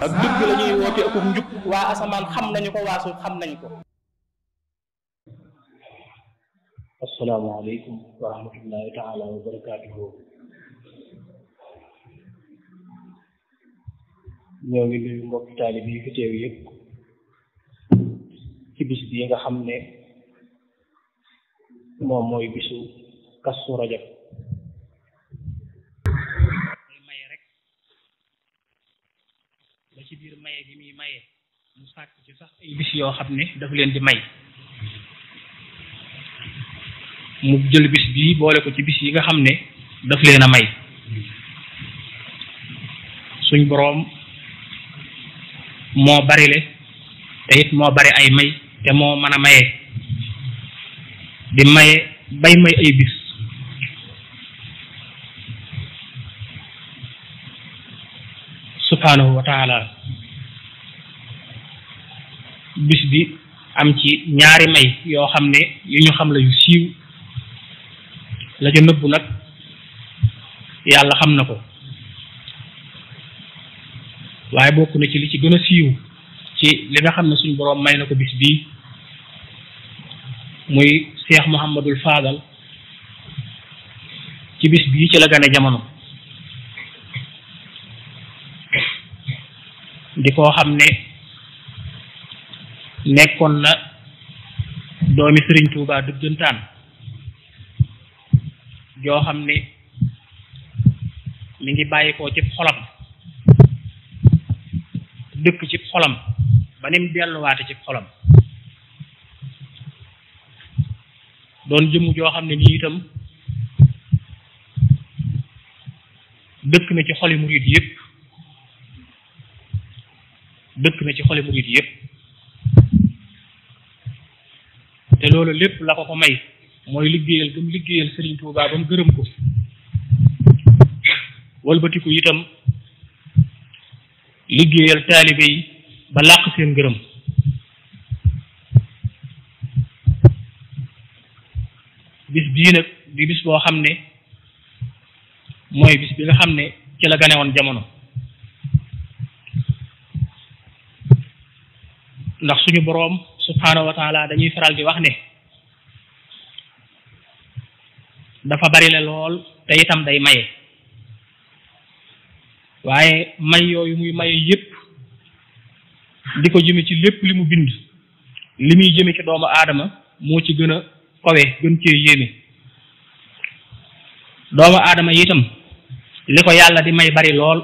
ak dëgg la ñuy woote ak njub waa asamaan xam nañu ko waa suuf xam nañu ko. asalaamaaleykum wa rahmatullahi taala wa barakaatuhu. ñoo ngi nuyu mbokki taalibe yi fi teew yëpp ci bis bii nga xam ne moom mooy bisu Kazu Rajab. maye rek ba ci biir maye gi muy maye mu sàkk ci sax ay bis yoo xam ne dafa leen di may mu jël bis bii boole ko ci bis yi nga xam ne daf leen a may. suñ boroom moo barile te it moo bari ay may te moo mën a maye di maye bay may ay bis subhanahu wa taala. bis bi am ci ñaari may yoo xam ne yu ñu xam la yu siiw la ca nëbbu nag yàlla xam na ko waaye bokk na ci li ci gën a siiw ci li nga xam ne suñ boroom may na ko bis bii muy Cheikh Mouhamadul Fadal ci bis bii ci la gane jamono di koo xam ne nekkoon na doomi Sëriñ Tuubaa dëggantaan joo xam ne mi ngi bàyyi koo ci xolam dëkk ci xolam ba nim delluwaate ci xolam doon jëmm joo xam ne nii itam dëkk na ci xoli murid yépp dëkk na ci xoli murid yépp te loolu lépp la ko may mooy liggéeyal gëm liggéeyal Sëriñ Tuubaa ba mu gërëm ko walbatiku itam liggéeyal taalibe yi ba làq seen gërëm. bis bii nag di bis boo xam ne mooy bis bi nga xam ne ci la gane woon jamono ndax suñu boroom subhaanahu wa taala dañuy faral di wax ne dafa bari la lool te itam day maye waaye may yooyu muy maye yépp di ko jëme ci lépp li mu bind li muy jëme ci doomu aadama moo ci gën a kowe gën cee yéeme. doomu aadama itam li ko yàlla di may bari lool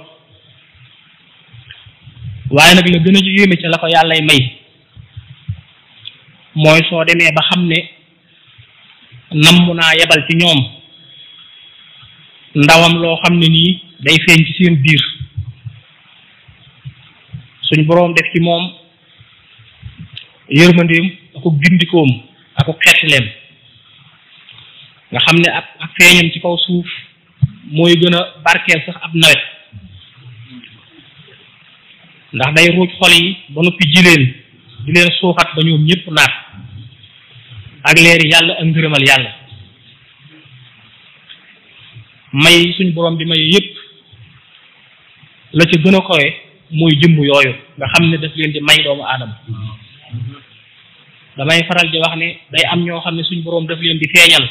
waaye nag la gën a yéeme ci la ko yàllay may mooy soo demee ba xam ne namm naa yebal ci ñoom ndawam loo xam ne nii day feeñ ci seen biir suñ boroom def ci moom yërmandeem aku gindikoom aku xeetleem nga xam ne ak feeñam ci kaw suuf mooy gën a barkeel sax ab nawet ndax day ruuj xol yi ba noppi ji leen di leen suuxat ba ñoom ñëpp naat ak leeri yàlla ak ngërëmal yàlla. may suñ borom bi may yëpp la ca gën a kowe mooy jëmm yooyu nga xam ne daf leen di may doomu aadama. damay faral di wax ne day am ñoo xam ne suñ borom daf leen di feeñal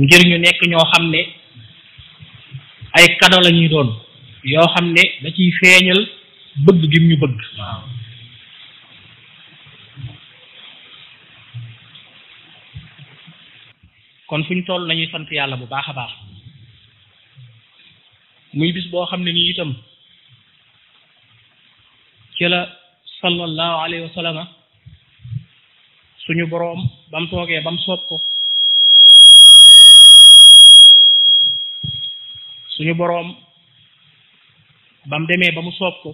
ngir ñu nekk ñoo xam ne ay kado la ñuy doon yoo xam ne da ciy feeñal bëgg gi ñu bëgg. kon fu ñu toll nañuy sant yàlla bu baax a baax muy bis boo xam ne nii itam ci la sallallahu alayhi wa sallam suñu boroom ba mu toogee ba mu soob ko suñu boroom ba mu demee ba mu soob ko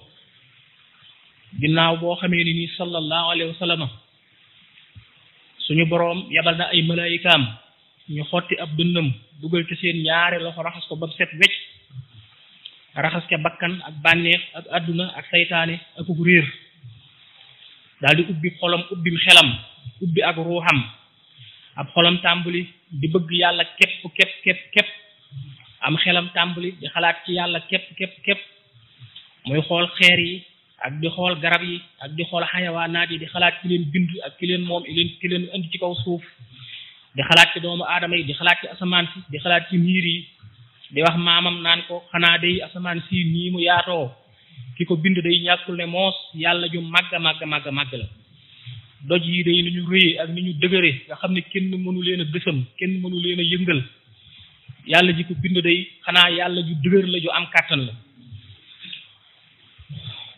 ginnaaw boo xamee ni nii sallallahu alayhi wa sallam suñu boroom yabal na ay malaayikaam ñu xotti ab dënnam dugal ci seen ñaari loxo raxas ko ba mu set wecc raxas ca bakkan ak bànneex ak àdduna ak saytaane ak uk réer daal di ubbi xolam ubbim xelam ubbi ak ruuxam ab xolam tàmbali di bëgg yàlla képp am xelam tàmbali di xalaat ci yàlla képp muy xool xeer yi ak di xool garab yi ak di xool xayawaanaat yi di xalaat ci leen bind ak ki leen moom ki leen indi ci kaw suuf di xalaat ci doomu aadama yi di xalaat ci asamaan si di xalaat ci niir yi di wax maamam naan ko xanaa day asamaan si nii mu yaatoo ki ko bind day ñàkkul ne moos yàlla ju màgg la doj yi day ni ñu rëyee ak ni ñu dëgëre nga xam ne kenn mënu leen a gësam kenn mënu leen a yëngal yàlla ji ko bind day xanaa yàlla ju dëgër la ju am kàttan la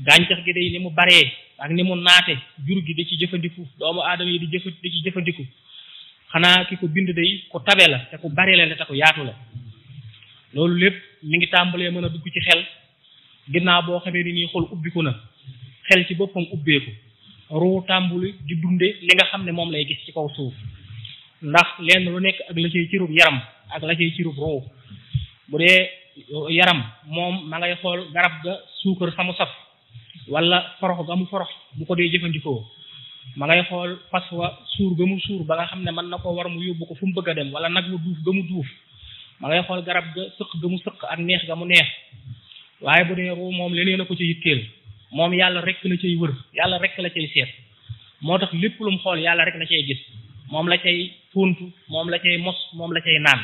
gàncax gi day ni mu baree ak ni mu naate jur gi di ci jëfandiku doomu aadama yi di ci jëfandiku xanaa ki ko bind day ku tabe la te ku bare la te ku yaatu la loolu lépp mi ngi tàmbalee mën a dugg ci xel ginnaaw boo xamee ni nii xol ubbiku na xel ci boppam ubbeeku ruu tàmbuli di dunde li nga xam ne moom lay gis ci kaw suuf ndax lenn lu nekk ak la cay cirub yaram ak la cay cirub ruu bu dee yaram moom ma ngay xool garab ga suukar samu saf wala forox ga mu forox bu ko dee jëfandikoo ma ngay xool fas wa suur ga mu suur ba nga xam ne mën na ko war mu yóbbu ko fu mu bëgg a dem wala nag mu duuf ga mu duuf ma ngay xool garab ga sëq ga mu sëq ak neex ga mu neex waaye bu dee ruu moom leneen a ko ci yitteel moom yàlla rek la cay wër yàlla rek la cay seet moo tax lépp lu mu xool yàlla rek la cay gis moom la cay funtu moom la cay mos moom la cay naan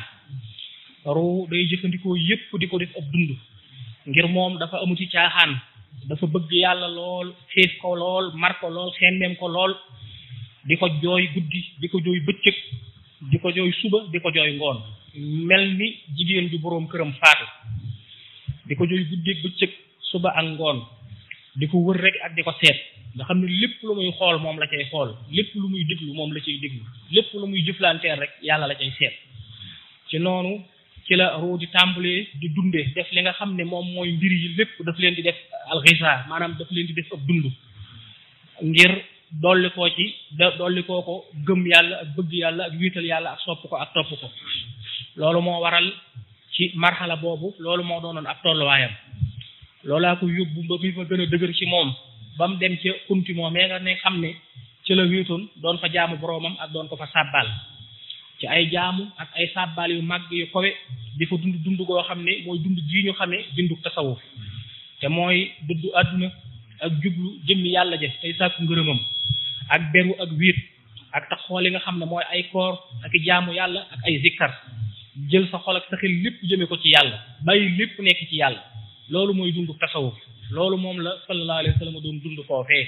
ruu day jëfandikoo yépp di ko def ab dund ngir moom dafa amu ci caaxaan dafa bëgg yàlla lool xiif ko lool mar ko lool xemmeem ko lool di ko jooy guddi di ko jooy bëccëg di ko jooy suba di ko jooy ngoon mel ni jigéen ju boroom këram faatu di ko jooy guddi bëccëg suba ak ngoon di ko wër rek ak di ko seet nga xam ne lépp lu muy xool moom la cay xool lépp lu muy déglu moom la cay déglu lépp lu muy jëflanteel rek yàlla la cay seet ci noonu ci la ruu di tàmbalee di dunde def li nga xam ne moom mooy mbir yi lépp daf leen di def alxisa maanaam daf leen di def ab dund ngir dolli koo ko gëm yàlla ak bëgg yàlla ak wiital yàlla ak sopp ko ak topp ko loolu moo waral ci marxala boobu loolu moo doonoon ab tolluwaayam loolaa ko yóbbu ba mi fa gën a dëgër ci moom ba mu dem ca kunti moom mais nga ne xam ne ci la wéetoon doon fa jaamu boroomam ak doon ko fa sàbbaal ci ay jaamu ak ay sàbbaal yu màgg yu kowe di fa dund goo xam ne mooy dund ji ñu xamee dundu tasawuf te mooy duddu àdduna ak jublu jëmmi yàlla je tey sàkku ngërëmam ak beru ak wiit ak taxoo li nga xam ne mooy ay koor ak i jaamu yàlla ak ay zikkar jël sa xol ak sa xel lépp jëme ko ci yàlla bàyyi lépp nekk ci yàlla loolu mooy dundu tasawuf loolu moom la sallallahu alayhi wa sallam doon dund foofee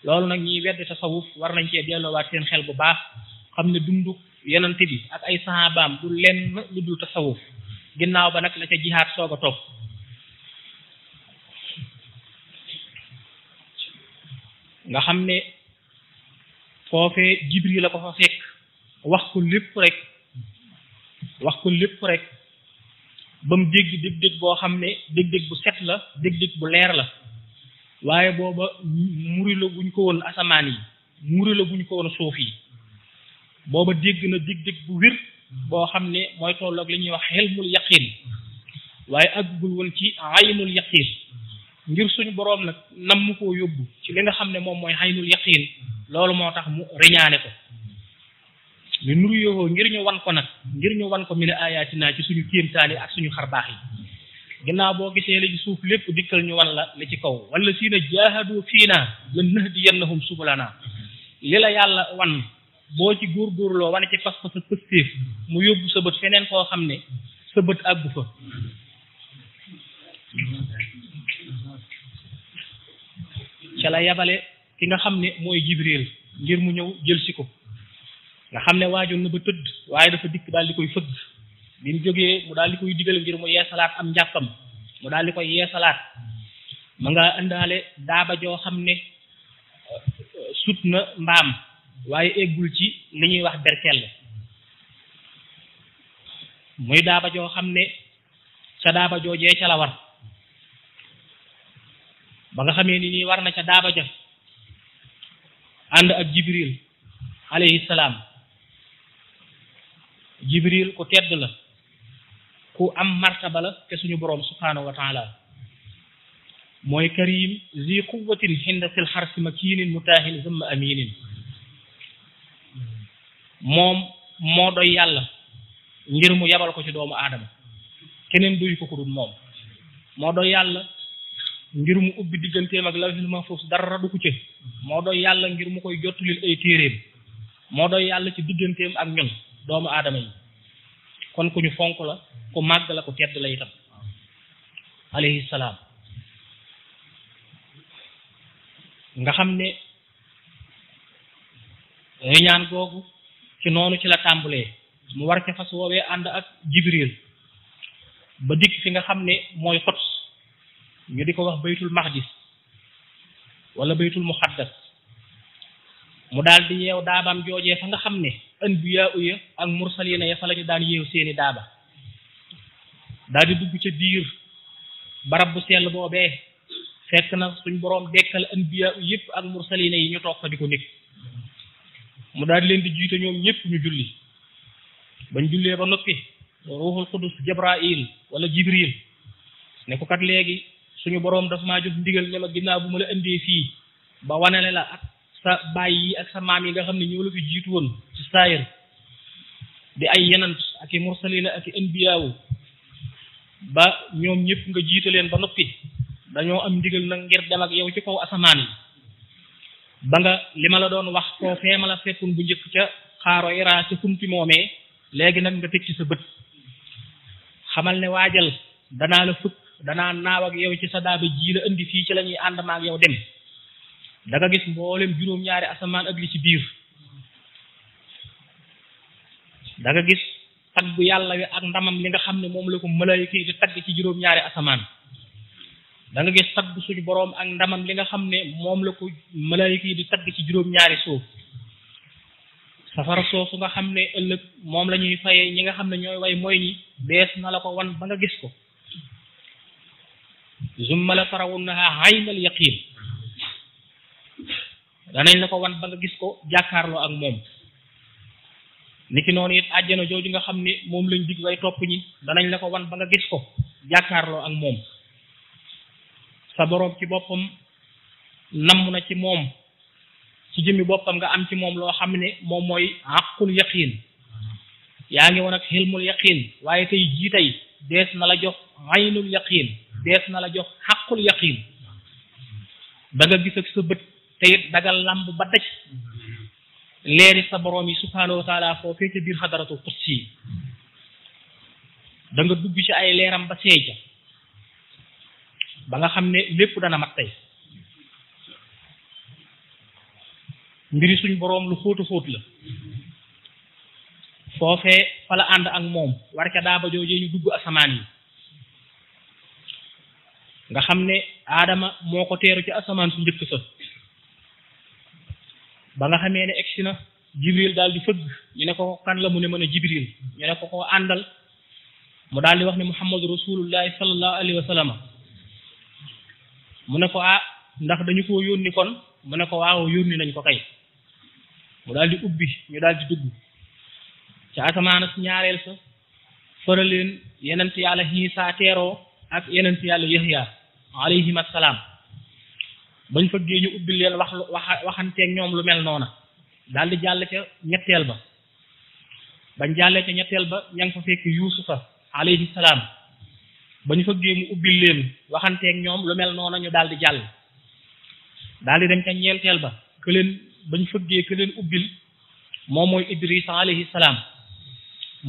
loolu nag ñiy weddi tasawuf war nañ cee delloowaat seen xel bu baax xam ne dundu yonent bi ak ay sahabaam du lenn lu dul tasawuf ginnaaw ba nag la ca jihaad soog a topp nga xam ne foofee Jibril la ko fa fekk wax ko lépp rek ba mu dégg dég-dég boo xam ne dég-dég bu set la dég-dég bu leer la waaye booba muri la guñ ko woon asamaan yi muri la guñ ko woon suuf yi booba dégg na dég-dég bu wér boo xam ne mooy tolloog li ñuy wax xelmul yaqin waaye àggul woon ci aynul yaqin ngir suñu boroom nag nam mu koo yóbbu ci li nga xam ne moom mooy aynul yaqin loolu moo tax mu reñaane ko li nuru yoo ngir ñu wan ko min ayatina ci suñu kéemtaani ak suñu xarbaax yi ginnaaw boo gisee li ci suuf lépp dikkal ñu wan la li ci kaw wala siina jaahadu fiina lan nahdiyannahum subulana li la yàlla wan boo ci góorgóorloo wane ci pas-pas ak pëstéef mu yóbbu sa bët feneen koo xam ne sa bët àggu fa ca la yabale ki nga xam ne mooy Jibril ngir mu ñëw jël si ko nga xam ne waajoon na ba tëdd waaye dafa dikk daal di koy fëgg bi mu jógee mu daal di koy digal ngir mu yeesalaat am njàppam mu daal di koy yeesalaat ma nga indaale daaba joo xam ne sut na mbaam waaye eggul ci li ñuy wax berkelle muy daaba joo xam ne ca daaba joojee ca la war ba nga xamee ni nii war na ca daaba ja ànd ak Jibril alayhi salaam Jibril ku tedd la ku am martaba la te suñu boroom subhaanahu wa taala mooy karim zi quwwatin hinda sil xarsi makinin mutaahin zumma aminin moom moo doy yàlla ngir mu yabal ko ci doomu aadama keneen duy ko ku dul moom moo doy yàlla ngir mu ubbi digganteem ak lawhul mahfuz dara du ko ci moo doy yàlla ngir mu koy jottulil ay téeréem moo doy yàlla ci digganteem ak ñun doomu aadama yi kon ku ñu fonk la ku màgg la ku tedd la itam alayhi salaam nga xam ne ñaan googu ci noonu ci la tàmbulee mu war ca fas woowee ànd ak jibril ba dikk fi nga xam ne mooy Quds ñu di ko wax baytul maqdis wala baytul muqaddas mu daal di yeew daabaam joojee fa nga xam ne anbiyaa ya ak mursalina ya fa la ñu daan yeew seeni daaba daal di dugg ca biir barab bu sell boobee fekk na suñ boroom dekkal anbiyaa yëpp ak mursalina yi ñu toog fa di ko nekk mu daal di leen di jiite ñoom ñëpp ñu julli bañ jullee ba noppi ruuxul qudus jibril wala jibril ne ko kat léegi suñu boroom dafa maa jox ndigal ne ma ginnaaw bu ma la indee fii ba wanale la ak sa baay yi ak sa maam yi nga xam ne ñoo la fi jiitu woon ci saayir di ay yenant ak i mursalina ak i anbiyaawu ba ñoom ñëpp nga jiite leen ba noppi dañoo am ndigal nag ngir dem ak yow ci kaw asamaan yi ba nga li ma la doon wax koo fee ma la fekkun bu njëkk ca xaaro ira ca kunti moomee léegi nag nga teg ci sa bët xamal ne waajal danaa la fëkk danaa naaw ak yow ci sa daaba ji la indi fii ci la ñuy ànd ma ak yow dem da nga gis mboolem juróom-ñaari asamaan ak li ci biir da nga gis tagg yàlla wi ak ndamam li nga xam ne moom la ko malaayika yi di tagg ci juróom-ñaari asamaan da nga gis tagg suñu boroom ak ndamam li nga xam ne moom la ko malaayika yi di tagg ci juróom-ñaari suuf safara soosu nga xam ne ëllëg moom la ñuy fayee ñi nga xam ne ñooy way mooy ñi bees na la ko wan ba nga gis ko zumma la tarawunnaha aynal yaqin danañ la ko wan ba nga gis ko jàkkaarloo ak moom niki noonu it àjjana jooju nga xam ne moom lañ dig way topp ñi danañ la ko wan ba nga gis ko jàkkaarloo ak moom sa boroom ci boppam namm na ci moom ci jëmmi boppam nga am ci moom loo xam ne moom mooy àqul yaqin yaa ngi woon ak xilmul yaqin waaye tey jii tey dees na la jox aynul yaqin dees na la jox àqul yaqin da nga gis ak sa bët te it dagal lamb ba daj leeri sa boroom yi subhaanahu wa taala foofee ca biir xadaratul qudsi da nga dugg ci ay leeram ba seey ca ba nga xam ne lépp dana mat tey mbiri suñ boroom lu xóotu xóot la foofee fa la ànd ak moom war ca daaba joojee ñu dugg asamaan yi nga xam ne aadama moo ko teeru ci asamaan su njëkk sa ba nga xamee ne egsi na jibril daal di fëgg ñu ne ko kan la mu ne mën a jibril ñu ne ko koo àndal mu daal di wax ne muhammadu rasulullahi sallallahu alayhi wa sallam mu ne ko ndax dañu koo yónni kon mu ne ko waaw yónni nañ ko kay mu daal di ubbi ñu daal di dugg ca asamaan si ñaareel sa fëraleen yenent yàlla Iisaa teeroo ak yenent yàlla Yahya alayhim assalaam bañ fëggee ñu ubbi leen waxanteeg ñoom lu mel noona daal di jàll ca ñetteel ba bañ jàllee ca ñetteel ba ña ngi fa fekk yuusufa alayhi salaam bañ fëggee mu ubbi leen waxanteeg ñoom lu mel noona ñu daal di jàll daal di dem ca ñeenteel ba ke leen bañ fëggee ke leen ubbil moom mooy Idrisa alayhi salaam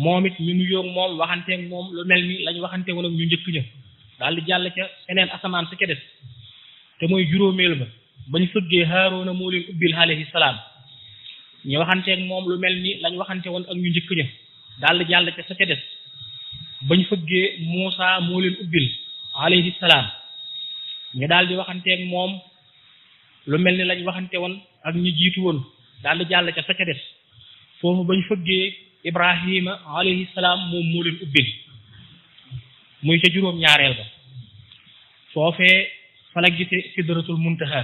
moom it ñu nuyoog moom waxanteeg moom lu mel ni lañ waxante woon ak ñu njëkk ña daal di jàll ca seneen asamaan sa ca des te mooy juróomeel ba bañ fëggee Haaruna moo leen ubbil alayhi salaam ñu waxanteeg moom lu mel ni lañ waxante woon ak ñu njëkk ña daal di jàll ca sa ca des bañ fëggee Muusa moo leen ubbil alayhi salaam ñu daal di waxanteeg moom lu mel ni lañ waxante woon ak ñu jiitu woon daal di jàll ca sa ca des foofu bañ fëggee Ibrahima alayhi salaam moom moo leen ubbil muy ca juróom-ñaareel ba foofee fa la gise sidratul muntaha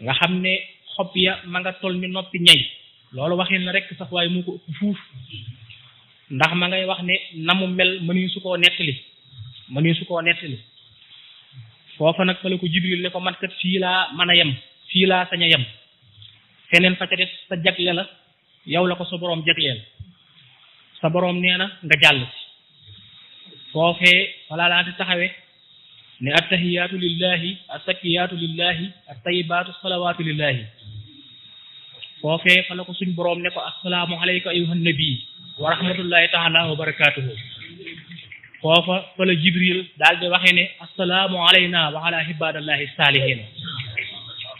nga xam ne xob ya ma nga toll ni noppi ñay loolu waxin na rek sax waaye moo ko ëpp fuuf ndax ma ngay wax ne na mu mel mënuñu su koo nettali foofa nag fa la ko Jibril ne ko man kat fii laa mën a yem fii laa sañ a yem feneen fa ca des sa jagle la yow la ko sa boroom jagleel sa boroom nee na nga jàll si foofee wala laa di taxawe ne attahiyaatu lillahi assakiyaatu lillahi attayibaatu salawaatu lillahi foofee fa la ko suñ boroom ne ko assalaamu alayka ayyuhan nabi wa rahmatullahi taala wa barakaatuhu foofa fa la jibril daal di waxee ne assalaamu alayna wa ala ibadallahi saalihiina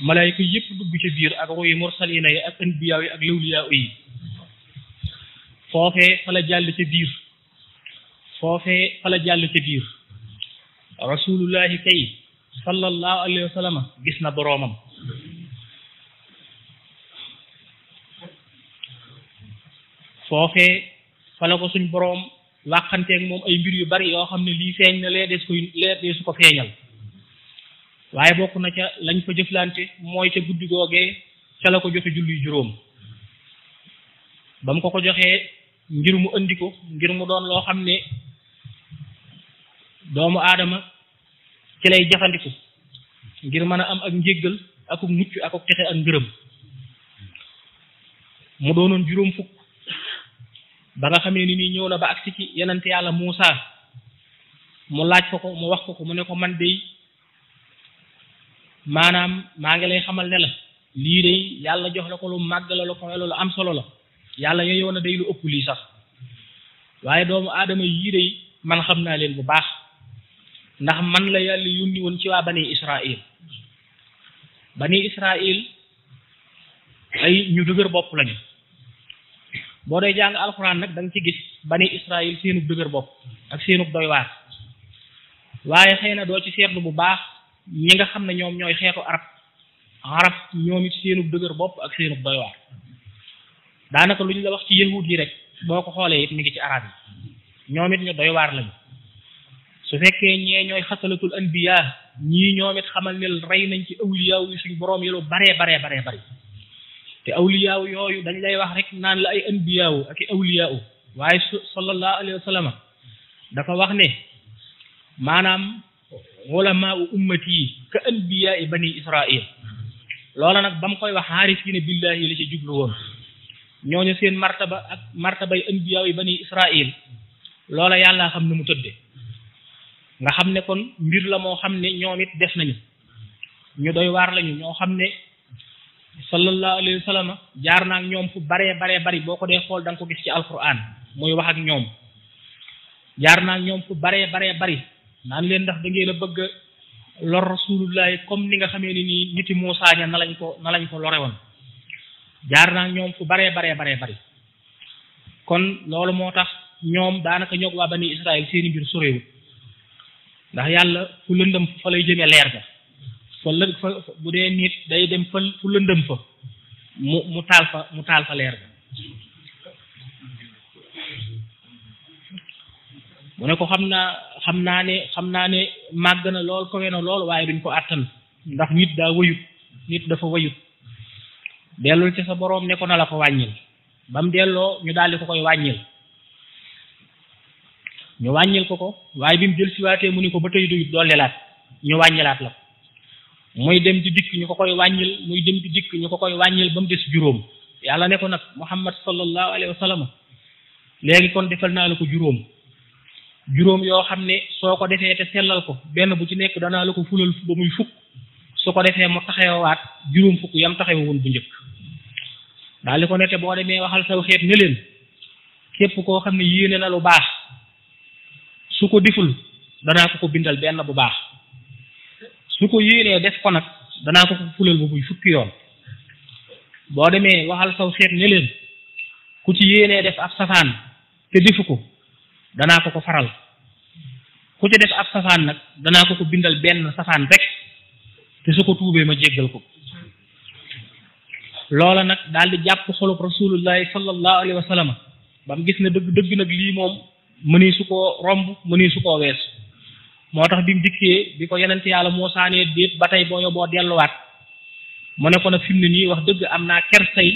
malayka yëpp dugg ca biir ak ruuyi mursalina yi ak anbiyaa yi ak lawliyaa yi foofee fa la jàll ca biir foofee fa la jàll ca biir rasulullahi kay sallallahu alayhi wa sallam gis na boroomam foofee fa la ko suñ boroom waxanteeg moom ay mbir yu bari yoo xam ne lii feeñ na lee des su ko feeñal waaye bokk na ca lañ fa jëflante mooy ca guddi googee ca la ko joxe julli juróom ba mu ko joxee ngir mu andi ko ngir mu doon loo xam ne doomu aadama ci lay jafandiku ngir mën a am ak njéggal akuk mucc akuk texe ak ngërëm mu doonoon juróom fukk ba nga xamee ni nii ñëw na ba agsi ci yenante yàlla Muusa mu laaj ko mu wax ko mu ne ko man dey maanaam maa ngi lay xamal ne la lii day yàlla jox la ko lu màgg la lu ko lu am solo la yàlla yeyoo na day lu ëpp lii sax waaye doomu aadama yii day man xam naa leen bu baax ndax man la yàlla yónni woon ci waa bani Israil ay ñu dëgër bopp lañu boo dee jàng alxuraan nag da nga ci gis bani Israil seenub dëgër bopp ak seenub doy waar waaye xëy na doo ci seetlu bu baax ñi nga xam ne ñoom ñooy xeetu arab ñoom it seenub dëgër bopp ak seenub doy waar daanaka lu ñu la wax ci yahud yi rek boo ko xoolee it mi ngi ci arab yi ñoom it ñu doy waar lañu su fekkee ñee ñooy xasalatul anbiya ñii ñoom it xamal ne rey nañ ci awliyaaw yi suñ boroom yi lu baree bari te awliyaaw yooyu dañ lay wax rek naan la ay anbiyaaw ak i awliyaaw waaye sallallahu alayhi wa sallam dafa wax ne maanaam ulamaa ummati yi ka anbiyaa i bani Israil loola nag ba mu koy wax aarifiina billahi la ci jublu woon ñooñu seen martaba ak martabay anbiyaaw yi bani Israil loola yàlla xam ne mu tëdde nga xam ne kon mbir la moo xam ne ñoom it def nañu ñu doy waar lañu ñoo xam ne sallallahu alayhi wa sallam jaar naa ak ñoom fu baree bari boo ko dee xool da nga ko gis ci alquran muy wax ak ñoom jaar naa ak ñoom fu baree bari naan leen ndax da ngeen a bëgg lor rasulullahi comme ni nga xamee ni nii niti Muusaa ña na lañ ko lore woon jaar naa ak ñoom fu baree bari kon loolu moo tax ñoom daanaka ñoog waa bani Israël seeni mbir sorewut ndax yàlla fu lëndëm fa lay jëmee leer ga fa bu dee nit day dem fa fu lëndëm fa mu taal fa leer ga mu ne ko xam naa ne màgg na lool kowe na lool waaye duñ ko àttan ndax nit dafa wayut dellul ci sa boroom ne ko na la ko wàññil ba mu delloo ñu daldi ko koy wàññil ñu wàññil ko waaye bi mu jël siwaatee mu ni ko ba tey doyut doolelaat ñu wàññilaat la muy dem di dikk ñu ko koy wàññil muy dem di dikk ñu ko koy wàññil ba mu des juróom yàlla ne ko nag Muhammad sallallahu alayhi wa sallam léegi kon defal naa la ko juróom yoo xam ne soo ko defee te sellal ko benn bu ci nekk danaa la ko fulal ba muy fukk su ko defee mu taxawaat juróom fukk yam taxawe woon bu njëkk daal di ko ne te boo demee waxal saw xeet ne leen képp koo xam ne yéene na lu baax su ko deful danaa ko bindal benn bu baax su ko yéenee def ko nag danaa ko fulal ba muy fukki yoon boo demee waxal saw xeet ne leen ku ci yéenee def ab safaan te defu ko danaa ko faral ku ci def ab safaan nag danaa ko bindal benn safaan rek te su ko tuubee ma jéggal ko loola nag daal di jàpp xolub rasulullahi sallallahu alayhi wa sallam ba mu gis ne dëgg nag lii moom mënee su koo romb mënee su koo weesu moo tax bi mu dikkee bi ko yenent yàlla Muusaa ne déet ba tey boo yóbboo delluwaat mu ne ko nag fi mu ne nii wax dëgg am naa kersay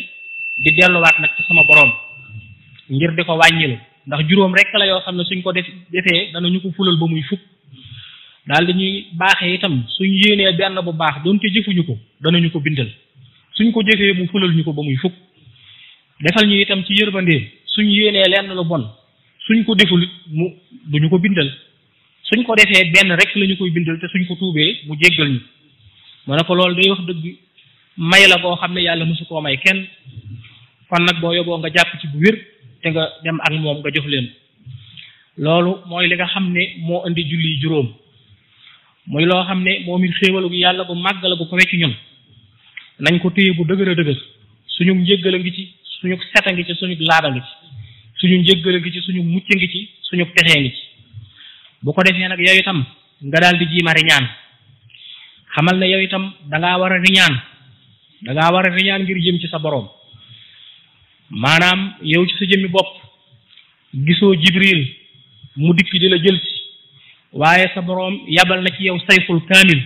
di delluwaat nag ci sama borom ngir di ko wàññil ndax juróom rek la yoo xam ne suñ ko defee danañu ko fulal ba muy fukk daal dañuy baaxee itam suñ yéenee benn bu baax doonte jëfuñu ko danañu ko bindal suñ ko jëfee mu fulal ñu ko ba muy fukk defal ñu itam ci yërmandeem suñ yéenee lenn lu bon suñ ko deful mu duñu ko bindal suñ ko defee benn rek lañu koy bindal te suñ ko tuubee mu jéggal ñu ma ne ko loolu day wax dëgg may la boo xam ne yàlla mosu koo may kenn kon nag boo yóbboo nga jàpp ci bu wér te nga dem ak moom nga jox leen loolu mooy li nga xam ne moo indi julli juróom muy loo xam ne moom it xéewalu yàlla bu màgg la bu ko wecc ñun nañ ko téye bu dëgër a dëgër suñu njéggal a ngi ci suñu set a ngi ci suñu laada ngi ci suñu njéggal a ngi ci suñu mucc ngi ci suñu texee ngi ci bu ko defee nag yow itam nga daal di jiima riñaan xamal ne yow itam dangaa war a riñaan ngir jëm ci sa boroom maanaam yow ci sa jëmmi bopp gisoo Jibril mu dikk di la jël si waaye sa boroom yabal na ci yow sayful kaamil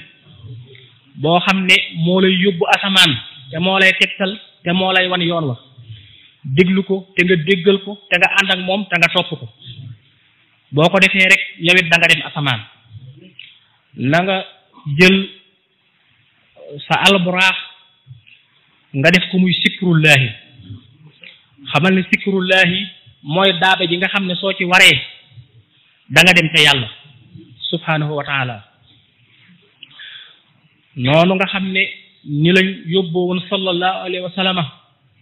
boo xam ne moo lay yóbbu asamaan te moo lay tegtal te moo lay wan yoon wa déglu ko te nga déggal ko te nga ànd ak moom te nga topp ko boo ko defee rek yow it da nga dem asamaan na nga jël sa alburaax nga def ko muy sikrullahi xamal ne sikrullahi mooy daaba ji nga xam ne soo ci waree da nga dem te yàlla subhanahu wa taala noonu nga xam ne ni lañ yóbboo woon sallallahu alayhi wa sallam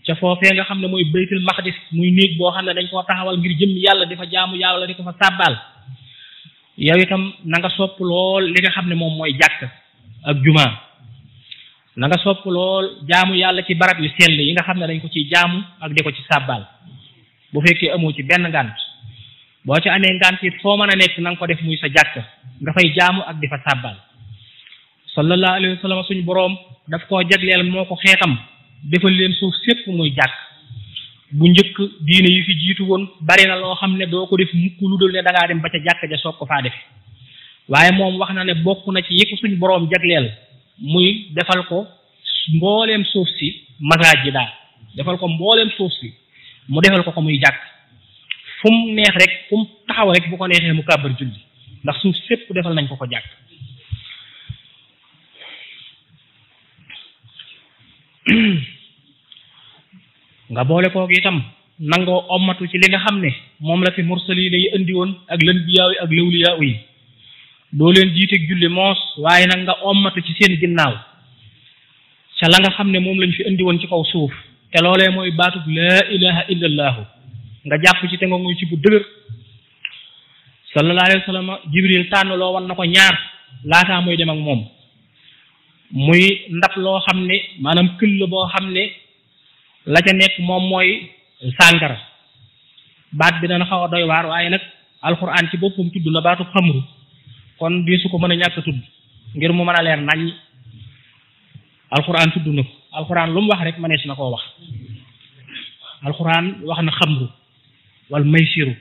ca foofee nga xam ne mooy baytul maqdis muy néeg boo xam ne dañ koo taxawal ngir jëm yàlla di fa jaamu yàlla di ko fa sàbbaal yow itam na nga sopp lool li nga xam ne moom mooy jàkk ak jumaa na nga sopp lool jaamu yàlla ci barab yu sell yi nga xam ne dañ ko ciy jaamu ak di ko ci sàbbaal bu fekkee amoo ci benn ngànt boo ci amee ngànt it foo mën a nekk na nga ko def muy sa jàkk nga fay jaamu ak di fa sàbbaal sallallahu alayhi wa sallam suñu boroom daf koo jagleel moo ko xeetam defal leen suuf sépp muy jàkk bu njëkk diine yi fi jiitu woon bari na loo xam ne doo ko def mukk lu dul ne da ngaa dem ba ca jàkk ja soog ko faa defe waaye moom wax na ne bokk na ci yi ko suñu boroom jagleel muy defal ko mbooleem suuf si masaajid daal defal ko mbooleem suuf si mu defal ko muy jàkk fu mu neex rek fu mu taxaw rek bu ko neexee mu kàbbar julli ndax suuf sépp defal nañ ko jàkk nga boole koog itam nangoo ommatu ci li nga xam ne moom la fi mursaliina yi indi woon ak lanbiyaaw yi ak lawliyaaw yi doo leen jiiteeg julli moos waaye nag nga ommatu ci seen ginnaaw ca la nga xam ne moom lañ fi indi woon ci kaw suuf te loolee mooy baatub laa ilaha illa allaahu nga jàpp ci te nga muy ci bu dëgër sallallahu alayhi wa sallam jibril tànn loo wan na ko ñaar laataa muy dem ak moom muy ndab loo xam ne maanaam këll boo xam ne la ca nekk moom mooy sàngara baat bi dana xaw a doy waar waaye nag alxuraan ci boppam tudd na baatu xamru kon di su ko mën a ñàkk a tudd ngir mu mën a leer nañ alxuraan tudd na ko alxuraan lu mu wax rek mënees na koo wax alxuraan wax na xamru wal maysiru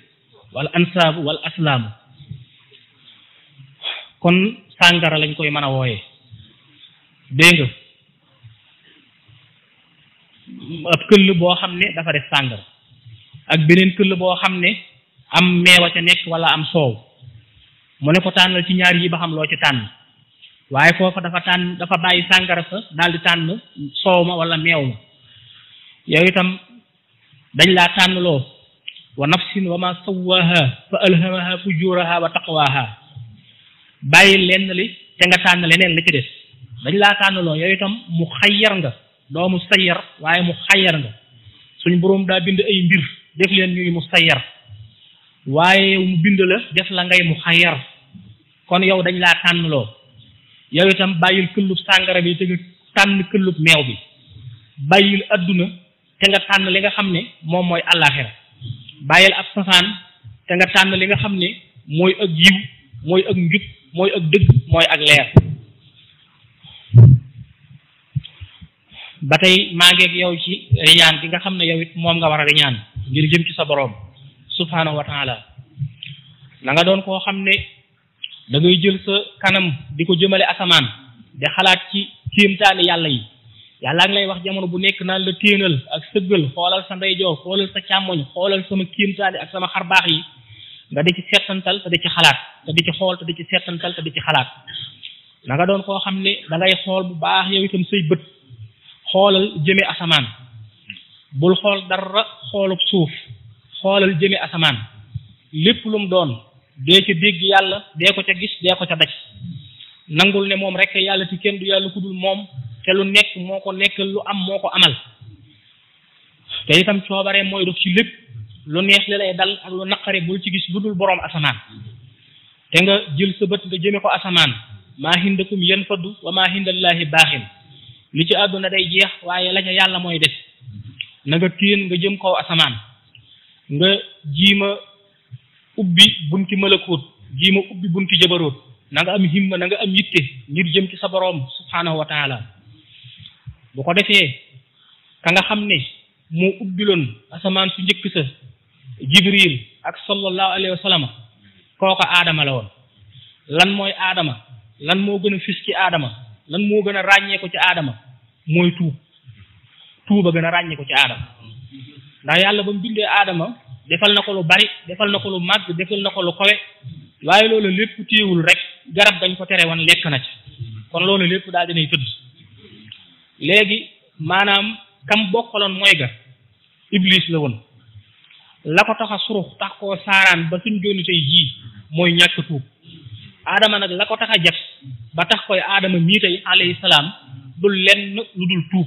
wal ansaabu wal aslaamu kon sàngara lañ koy mën a wooyee dégg nga ab këll boo xam ne dafa def sàngara ak beneen këll boo xam ne am meewa ca nekk wala am soow mu ne ko tànnal ci ñaar yi ba xam loo ci tànn waaye foofa dafa bàyyi sàngara sa daal di tànn soow ma wala meew ma yow itam dañ laa tànnloo wa nafsin wa ma sawwaha fa alhamaha fujuraha wa taqwaha bàyyi lenn li te nga tànn leneen li ci des dañ laa tànnloo yow itam mu xayyar nga doomu sayyar waaye mu xayyar nga suñ boroom daa bind ay mbir def leen ñuy mu sayyar waaye mu bind la def la ngay mu xayyar kon yow dañ laa tànnloo yow itam bàyyil këllub sàngara bi te nga tànn këllub meew bi bàyyil adduna te nga tànn li nga xam ne moom mooy àllaaxira bàyyil ab safaan te nga tànn li nga xam ne mooy ak yiw mooy ak njub mooy ak dëgg mooy ak leer ba tey maa ngeeg yow ci riñaan gi nga xam ne yow it moom nga war a riñaan ngir jëm ci sa boroom subhaanahu wa taala na nga doon koo xam ne da ngay jël sa kanam di ko jëmale asamaan di xalaat ci kéemtaani yàlla yi yàlla ngi lay wax jamono bu nekk naan la téenal ak sëggal xoolal sa ndeyjoor xoolal sa càmmoñ xoolal sama kéemtaani ak sama xarbaax yi nga di ci settantal te di ci xalaat te di ci xool te di ci settantal te di ci xalaat na nga doon koo xam ne da ngay xool bu baax yow itam say bët xoolal jëme asamaan bul xool dara xoolub suuf xoolal jëme asamaan lépp lu mu doon dee ca dégg yàlla dee ko ca gis dee ko ca daj nangul ne moom rek yàlla ti kenn du yàlla ku dul moom te lu nekk moo ko nekkal lu am moo ko amal te itam coobaree mooy dox ci lépp lu neex li lay dal ak lu naqare bul ci gis lu dul boroom asamaan te nga jël sa bët nga jëme ko asamaan maa hindakum yanfadu wa maa hindallaahi baaxin li ci àdduna day jeex waaye la ca yàlla mooy des na nga téen nga jëm kaw asamaan nga jiima ubbi bunti malakoot jiima ubbi bunti jabaroot na nga am himma na nga am yitte ngir jëm ci sa boroom subhaanahu wa taala bu ko defee ka nga xam ne moo ubbiloon asamaan su njëkk sa jibril ak sallallahu alayhi wa sallam kooka aadama la woon lan mooy aadama lan moo gën a fis ci aadama lan moo gën a ràññee ko ci aadama mooy tuuba gën a ràññee ko ci aadama ndax yàlla ba mu bindee aadama defal na ko lu bari defal na ko lu màgg defal na ko lu kowe waaye loolu lépp téewul rek garab dañ ko tere woon lekk na ci kon loolu lépp daal dinay tëdd léegi maanaam kam bokkaloon mooy ga iblis la woon la ko tax a surux tax koo saaraan ba suñ jooni tey jii mooy ñàkk tuub aadama nag la ko tax a jaf ba tax koy aadama mii tey alayhi salaam dul lenn lu dul tuub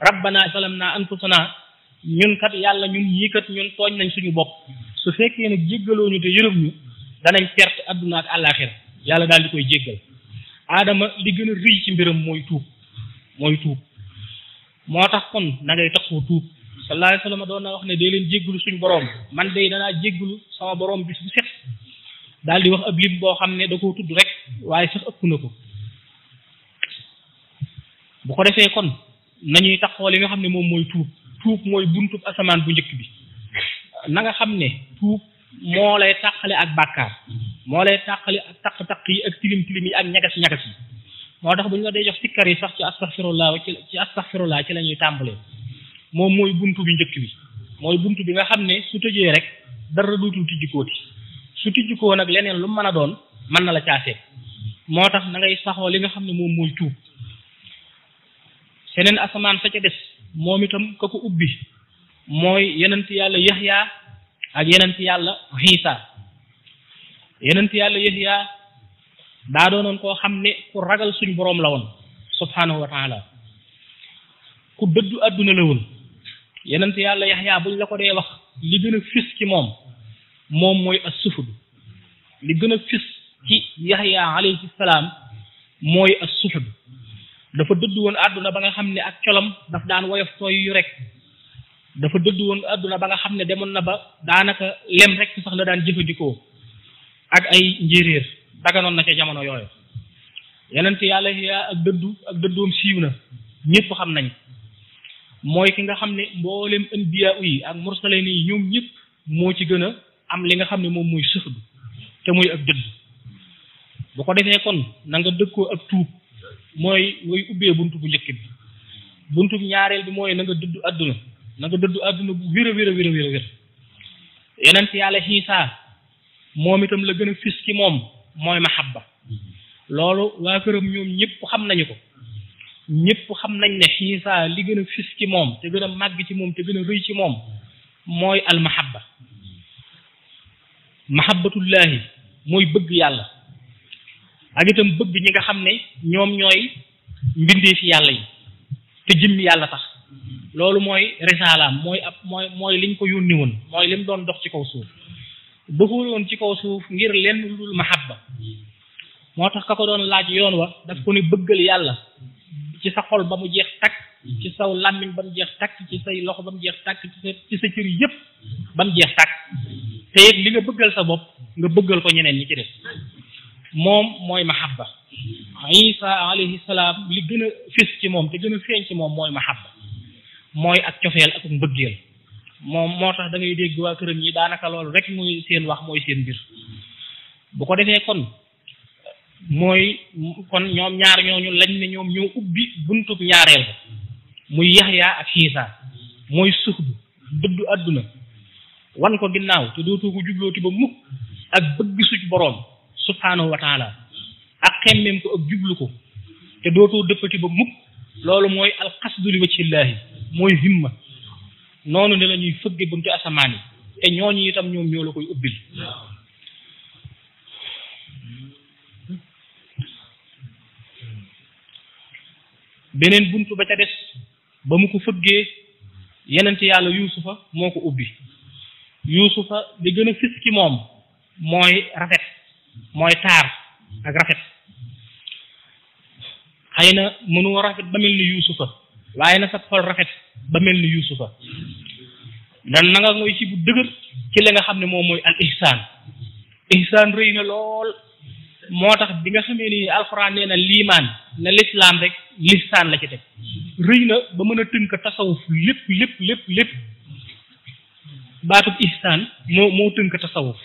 rabbana zalamna anfusana ñun kat yàlla ñun ñii kat ñun tooñ nañ suñu bopp su fekkee nag jéggaloo ñu te yërëm ñu danañ perte adduna ak àllaaxira yàlla daal di koy jéggal aadama li gën a rëy ci mbiram mooy tuub moo tax kon na ngay taxoo tuub sallallahu alayhi wa sallam doon na wax ne dee leen jéggalu suñu boroom man day danaa jéggalu sama boroom bis bu set daal di wax ab lim boo xam ne da koo tudd rek waaye sax ëpp na ko bu ko defee kon nañuy taxoo li nga xam ne moom mooy tuub mooy buntub asamaan bu njëkk bi na nga xam ne tuub moo lay tàqale ak bàkkaar moo lay tàqale ak taq-taq yi ak tilim-tilim yi ak ñagas-ñagas yi moo tax bu ñu la dee jox sikkar yi sax ci astaghfirullah ci la ñuy tàmbalee moom mooy buntu bi njëkk bi mooy buntu bi nga xam ne su tëjee rek dara dootul tijjikooti su tijjikoo nag leneen lu mën a doon mën na la caasee moo tax na ngay saxoo li nga xam ne moom mooy tuub seneen asamaan sa ca des moom itam ka ko ubbi mooy yenent yàlla Yaxya ak yenent yàlla Iisa yenent yàlla Yaxya daa doonoon koo xam ne ku ragal suñ boroom la woon subhaanahu wa taala ku dëddu àdduna la woon yenent yàlla Yaxya buñ la ko dee wax li gën a fis ci moom mooy as-suhud li gën a fis ci Yaxya alayhi salaam mooy as-suhud dafa dëddu woon àdduna ba nga xam ne ak colam daf daan woyof tooy yu rek dafa dëddu woon àdduna ba nga xam ne demoon na ba daanaka lem rek sax la daan jëfandikoo ak ay njéeréer daganoon na ca jamono yooyu yenent yàlla yaa ak dëddoom siiw na ñëpp xam nañ mooy ki nga xam ne mboolem anbiya yi ak mursalin yi ñoom ñëpp moo ci gën a am li nga xam ne moom mooy suhd te muy ak dëdd bu ko defee kon na nga dëkkoo ak tuub mooy ngay ubbee buntu bu njëkk bi buntu ñaareel bi mooy na nga dëddu àdduna bu wér a wér yeneen ci yàlla Iisa moom itam la gën a fis ci moom mooy mahabba loolu waa këram ñoom ñëpp xam nañu ko ñëpp xam nañ ne Iisa li gën a fis ci moom te gën a màgg ci moom te gën a rëy ci moom mooy al mahabbatullahi mooy bëgg yàlla ak itam bëgg ñi nga xam ne ñoom ñooy mbindeefi yàlla yi te jëmmi yàlla tax loolu mooy risaalaam mooy liñ ko yónni woon mooy lim doon dox ci kaw suuf doxul woon ci kaw suuf ngir lenn lu dul mahabba moo tax ka ko doon laaj yoon wa daf ko ne bëggal yàlla ci sa xol ba mu jeex takk ci saw làmmiñ ba mu jeex takk ci say loxo ba mu jeex takk ci sa cër yépp ba mu jeex takk te it li nga bëggal sa bopp nga bëggal ko ñeneen ñi ci def moom mooy mahabba Isa alayhi salaam li gën a fés ci moom te gën a feeñ ci moom mooy mahabba mooy ak cofeel ak mbëggeel moom moo tax da ngay dégg waa këram ñi daanaka loolu rek muy seen wax mooy seen mbir bu ko defee kon ñoom ñaar ñooñu lañ ne ñoom ñoo ubbi buntub ñaareel ba muy Yaxya ak Iisa mooy suxdu dëddu àdduna wan ko ginnaaw te dootoo ko jublooti ba mukk ak bëgg suñ boroom subhaanahu wa taala ak xemmeem ko ak jublu ko te dootoo dëppati ba mukk loolu mooy alqasdu li wajhillaahi mooy himma noonu ne la ñuy fëgge buntu asamaan yi te ñooñu itam ñoom ñoo la koy ubbil beneen buntu ba ca des ba mu ko fëggee yenente yàlla yuusufa moo ko ubbi yuusufa li gën a fis ci moom mooy rafet mooy taar ak rafet xëy na mënoo rafet ba mel ni yuusufa waaye na sa xol rafet ba mel ni yuusufa dan na nga ngoy ci bu dëgër ci li nga xam ne moom mooy al ihsaan rëy na lool moo tax bi nga xamee ni alxuraan nee na liimaan na lislaam rek lisaan la ci teg rëy na ba mën a tënk tasawuf lépp baatub ihsaan moo tënk tasawuf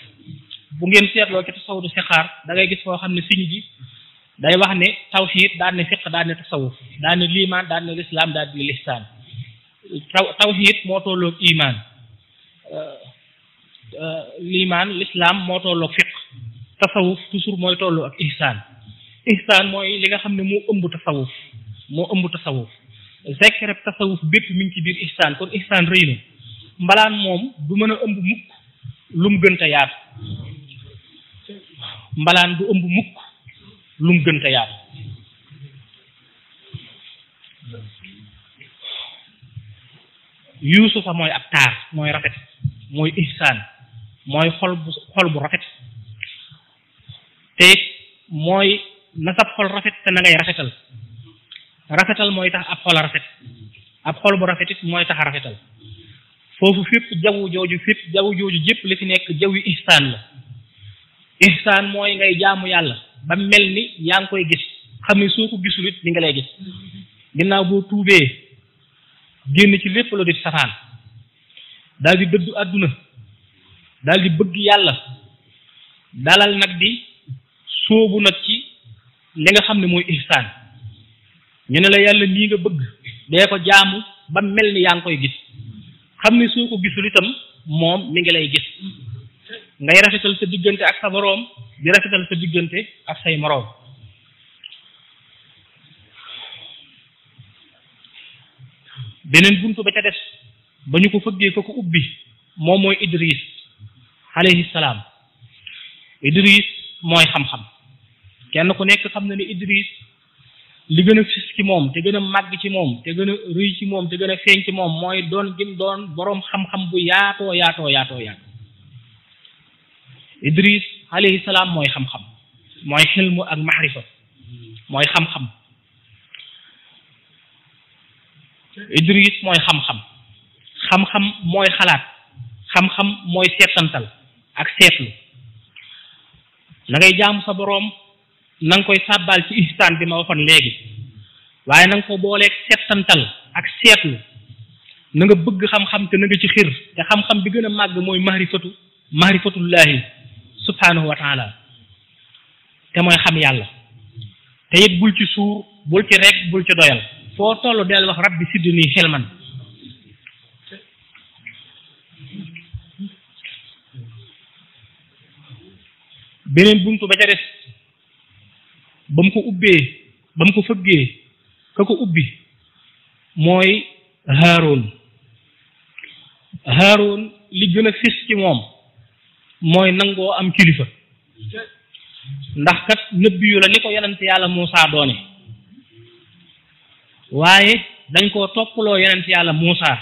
bu ngeen seetloo ci tasawuf du sixaar da ngay gis foo xam ne siñ ji day wax ne tawxiid daan ne fiq daan ne tasawuf daan ne liimaan daan ne lislaam daan ne lisaan tawxiid moo tolloog imaan liimaan lislaam moo tolloog fiq tasawuf toujours mooy tolloo ak ihsaan mooy li nga xam ne moo ëmb tasawuf secret tasawuf bépp mi ngi ci biir ihsaan kon ihsaan rëy na mbalaan moom du mën a ëmb mukk lum gënta yaatu mbalaan du ëmb mukk lum gënta yaatu yuusufa mooy ab taar mooy rafet mooy ihsaan mooy xol bu rafet te mooy na sab xol rafet te na ngay rafetal mooy tax ab xol a rafet ab xol bu rafet it mooy tax a rafetal foofu fépp jaww jooju jépp li fi nekk jaww yi ihsaan la ihsaan mooy ngay jaamu yàlla ba mel ni yaa ngi koy gis xam ne soo ko gisul it li nga lay gis ginnaaw boo tuubee génn ci lépp lu di safaan daal di dëddu àdduna daal di bëgg yàlla dalal nag di sóobu nag ci li nga xam ne mooy ihsaan ñu ne la yàlla nii nga bëgg dee ko jaamu ba mel ni yaa ngi koy gis xam ne soo ko gisul itam moom mi ngi lay gis ngay rafetal sa diggante ak sa boroom di rafetal sa diggante ak say moroom beneen buntu ba ca des ba ñu ko fëggee fa ko ubbi moom mooy Idris alayhi salaam Idris mooy xam-xam kenn ku nekk xam na ni Idris li gën a fis ci moom te gën a màgg ci moom te gën a rëy ci moom te gën a feeñ ci moom mooy doon gim doon boroom xam-xam bu yaatoo Idris alayhi salaam mooy xam-xam mooy xilmu ak maxrifa mooy xam-xam Idris mooy xam-xam mooy xalaat xam-xam mooy seetantal ak seetlu na ngay jaamu sa boroom na nga koy sàbbaal ci ihsaan bi ma waxoon léegi waaye na nga ko booleeg seetantal ak seetlu na nga bëgg xam-xam te na nga ci xir te xam-xam bi gën a màgg mooy mahrifatullahi subhanahu wa taala te mooy xam yàlla te it bul ci suur bul ci rekk bul ci doyal foo tollu del wax rabbi sidni xilman beneen buntu ba ca des ba mu ko ubbee ba mu ko fëggee ka ko ubbi mooy Haaroon li gën a fis ci moom mooy nangoo am kilifa ndax kat nëbbi yu la ni ko yonent yàlla Muusaa doone waaye dañ koo toppaloo yonent yàlla Muusaa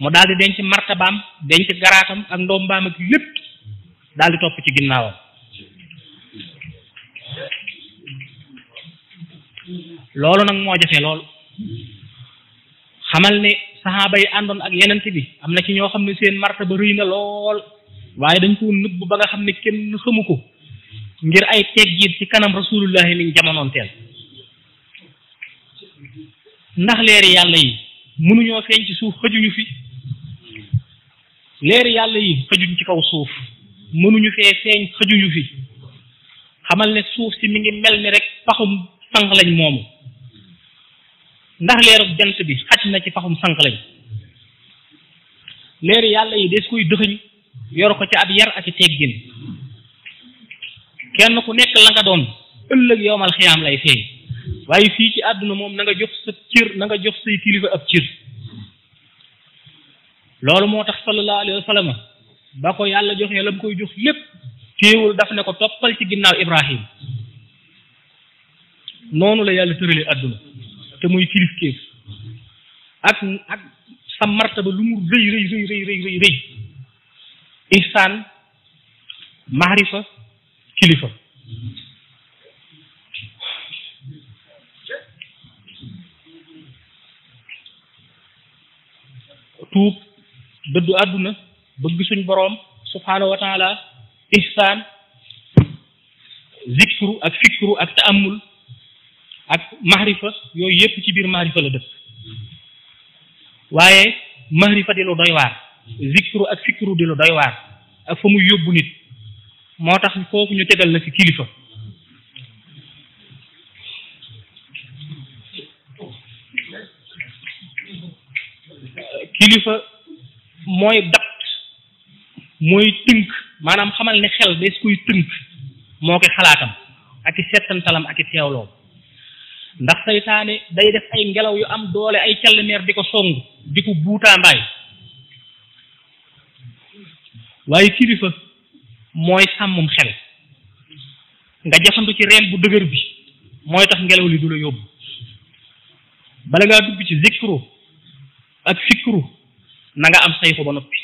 mu daal di denc martabaam denc garaatam ak ndombaam ak lépp daal di topp ci ginnaawam loolu nag moo jafe lool xamal ne saxaaba yi àndoon ak yenent bi am na ci ñoo xam ne seen martaba rëy na lool waaye dañ ko nëbb ba nga xam ne kenn xamu ko ngir ay teggiit ci kanam rasulullahi niñ jamonoon teel ndax leeri yàlla yi mënuñoo feeñ ci suuf xëjuñu fi leeri yàlla yi xëjuñ ci kaw suuf mënuñu fee feeñ xëjuñu fi xamal ne suuf si mi ngi mel ni rek paxum sànq lañ moomu ndax leerub jant bi xaj na ci paxum sànq lañ leeri yàlla yi des koy dëxëñ yor ko ci ab yar ak i teggin kenn ku nekk la nga doon ëllëg yowmal xiyaam lay feeñ waaye fii ci àdduna moom na nga jox sa cër na nga jox say kilifa ab cër loolu moo tax sallallahu alayhi wa sallam ba ko yàlla joxee la mu koy jox lépp téewul daf ne ko toppal ci ginnaaw Ibrahim noonu la yàlla tëralee àdduna te muy kilifteef ak sa martaba lu mu rëy ihsaan maarifa kilifa tuub dëddu àdduna bëgg suñ boroom subhaanahu wa taala ihsaan zikru ak fikru ak taamul ak maarifa yooyu yépp ci biir maarifa la dëkk waaye maarifa di lu doy waar zikru ak fikru di lu doy waar ak fa muy yóbbu nit moo tax foofu ñu tegal la ci kilifa kilifa mooy dapt mooy tënk maanaam xamal ne xel des koy tënk moo koy xalaatam ak i settantalam ak i teewloom ndax saytaane day def ay ngelaw yu am doole ay callmeer di ko song di ko buutaambaay waaye kilifa mooy sàmmum xel nga jafandu ci reen bu dëgër bi mooy tax ngelaw li du la yóbbu bala ngaa dugg ci zikru ak fikru na nga am sayxu ba noppi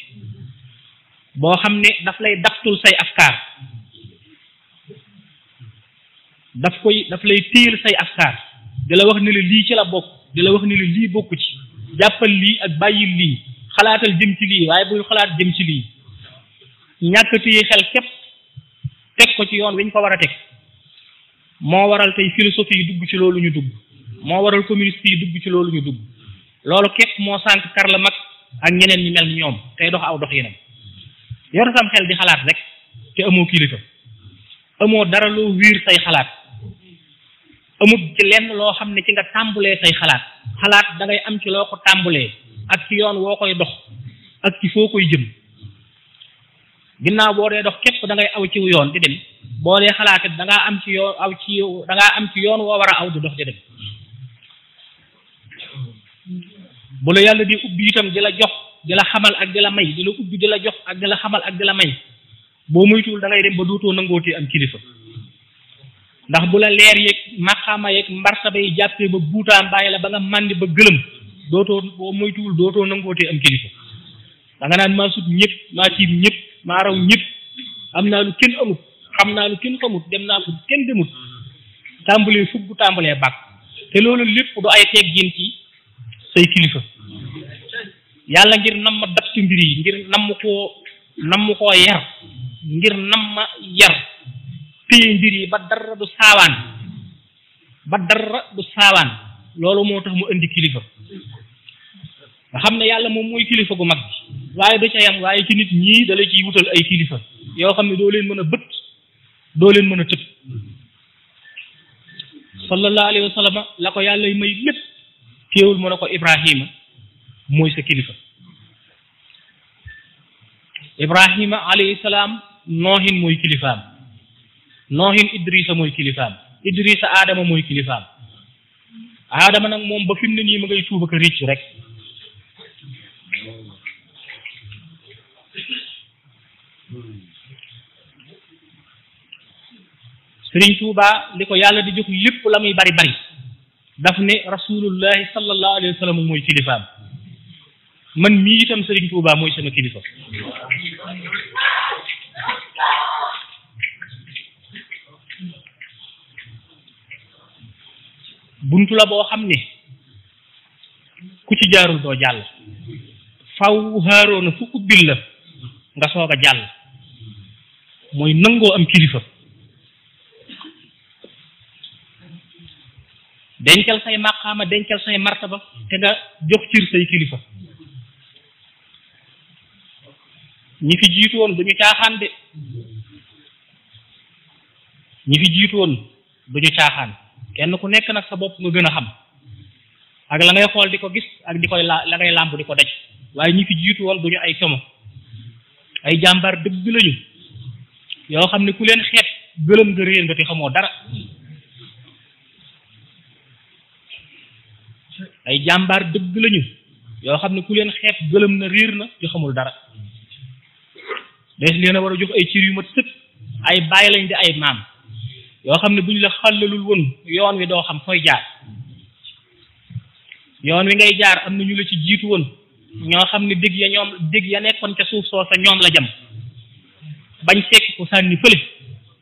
boo xam ne daf lay daftul say afkaar daf lay téyel say afkaar di la wax ne la lii ci la bokk di la wax ne la lii bokku ci jàppal lii ak bàyyil lii xalaatal jëm ci lii waaye bul xalaat jëm ci lii ñàkk téye xel képp teg ko ci yoon wi ñu ko war a teg moo waral tey philosophie yi dugg ci loolu ñu dugg moo waral communiste yi dugg ci loolu ñu dugg loolu képp moo sànq Karl Marx ak ñeneen ñi mel ni ñoom tey dox aw dox yeneen yor sam xel di xalaat rek te amoo kilifa amoo dara loo wiir say xalaat amut ci lenn loo xam ne ci nga tàmbulee say xalaat da ngay am ci loo ko tàmbulee ak ci yoon woo koy dox ak ci foo koy jëm ginnaaw boo dee dox képp da ngay aw ci yoon di dem boo dee xalaat da ngaa am ci yoon da ngaa am ci yoon woo war a aw di dox di dem bu la yàlla di ubbi itam di la jox di la xamal ak di la may di la ubbi di la jox ak di la xamal ak di la may boo moytuwul da ngay dem ba dootoo nangootee am kilifa ndax bu la leer yeeg maqaama yeeg mbartaba yi jàppee ba buutaam bàyyi la ba nga màndi ba gëlëm dootoo boo moytuwul dootoo nangootee am kilifa da nga naan maa sut ñëpp maa tiim ñëpp maa raw ñëpp am naa lu kenn amut xam naa lu kenn xamut dem naa fu kenn demut tàmbalee fukk bu tàmbalee bàkk te loolu lépp du ay teggin ci say kilifa yàlla ngir nam ma dapt mbir yi ngir namm koo yar ngir nam ma yar téye mbir yi ba dara du saawaan loolu moo tax mu indi kilifa nga xam ne yàlla moom mooy kilifa gu mag bi waaye du ca yam waaye ci nit ñii da la ciy wutal ay kilifa yoo xam ne doo leen mën a bët doo leen mën a tëb sallallahu alayhi wa sallam la ko yàlla may lépp teewul mu ne ko Ibrahima mooy sa kilifa Ibrahima alayhi salaam noohin mooy kilifaam noohin Idrissa mooy kilifaam Idrissa Adama mooy kilifaam Adama nag moom ba fi mu ne nii ma ngay tuuba ko ricc rek Sëriñ Tuuba li ko yàlla di jox lépp la muy bari bari daf ne rasulullahi sallallahu alayhi wa sallam mooy kilifaam man mii itam Sëriñ Tuuba mooy sama kilifa buntu la boo xam ne ku ci jaarul doo jàll faw Haaroona fu ubbil la nga soog a jàll mooy nangoo am kilifa dencal say maqaama dencal say martaba te nga jox cir say kilifa ñi fi jiitu woon duñu caaxaan de ñi fi jiitu woon duñu caaxaan kenn ku nekk nag sa bopp nga gën a xam ak la ngay xool di ko gis ak di koy la ngay làmb di ko daj waaye ñi fi jiitu woon duñu ay como ay jàmbaar dëgg lañu yoo xam ne ku leen xeet gëlëm nga réer nga te xamoo dara ay jàmbaar dëgg lañu yoo xam ne ku leen xeeb gëlëm na réer na ci xamul dara des leen a war a jox ay cir yu mat sëkk ay bàyyi lañ di ay maam yoo xam ne buñ la xàllalul woon yoon wi doo xam fooy jaar yoon wi ngay jaar am na ñu la ci jiitu woon ñoo xam ne dégg ya nekkoon ca suuf soo sa ñoom la jam bañ fekk ko sànni fële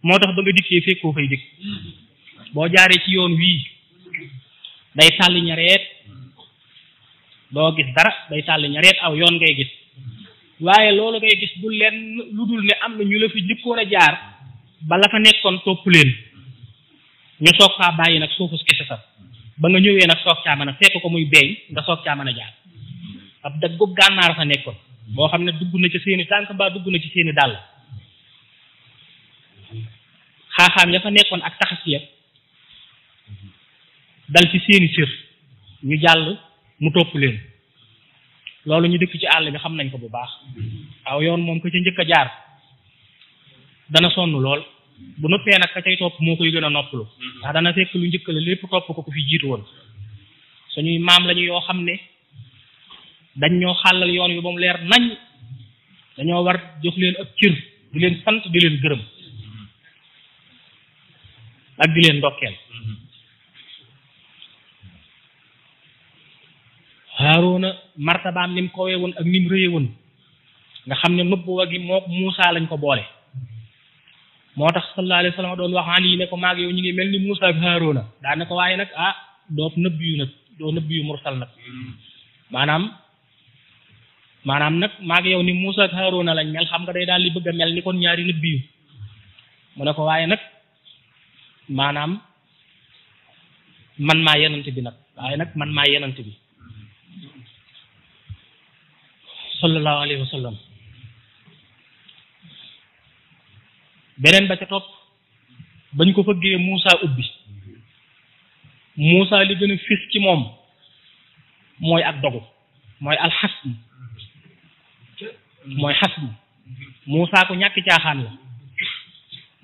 moo tax ba nga dikkee fekkoo fay dikk boo jaaree ci yoon wii day tàlli ñareet doo gis dara day tàlli ñareet aw yoon ngay gis waaye loolu ngay gis du leen lu dul ne am na ñu la fi jëkkoon a jaar ba la fa nekkoon topp leen ñu soog faa bàyyi nag suufus kese sax ba nga ñëwee nag soog caa mën a fekk ko muy beeñ nga soog caa mën a jaar ab dëggub gànnaar fa nekkoon boo xam ne dugg na ci seeni tànk mbaa dugg na ci seeni dàll xaaxaam ya fa nekkoon ak taxas ya dal ci seeni sër ñu jàll mu topp leen loolu ñu dëkk ci àll bi xam nañ ko bu baax aw yoon moom ko ca njëkk a jaar dana sonn lool bu noppee nag ka cay topp moo koy gën a noppalu ndax dana fekk lu njëkk la lépp topp ko ku fi jiitu woon suñuy maam lañu yoo xam ne dañ ñoo xàllal yoon wi ba mu leer nañ dañoo war jox leen ab cër di leen sant di leen gërëm ak di leen ndokkeel Haaruna martabaam ni mu kowee woon ak ni mu rëye woon nga xam ne nubuwa gi mook Muusa lañ ko boole moo tax sallallahu alayhi wa sallam doon wax Ali ne ko maag yow ñu ngi mel ni Muusa ak Haaruna daa ne ko waaye nag doo nëbbi yu mursal nag maanaam nag maag yow ni Muusa ak Haaruna lañ mel xam nga day daal li bëgg a mel ni kon ñaari nëbbi yu mu ne ko waaye nag maanaam man maa yenante bi nag waaye nag man maa yenante bi sallallahu alayhi wa sallam beneen ba ca topp bañ ko fëggee Muusa ubbi Muusa li gën a fis ci moom mooy ak dogu mooy alxasm mooy xasm Muusa ko ñàkk caaxaan la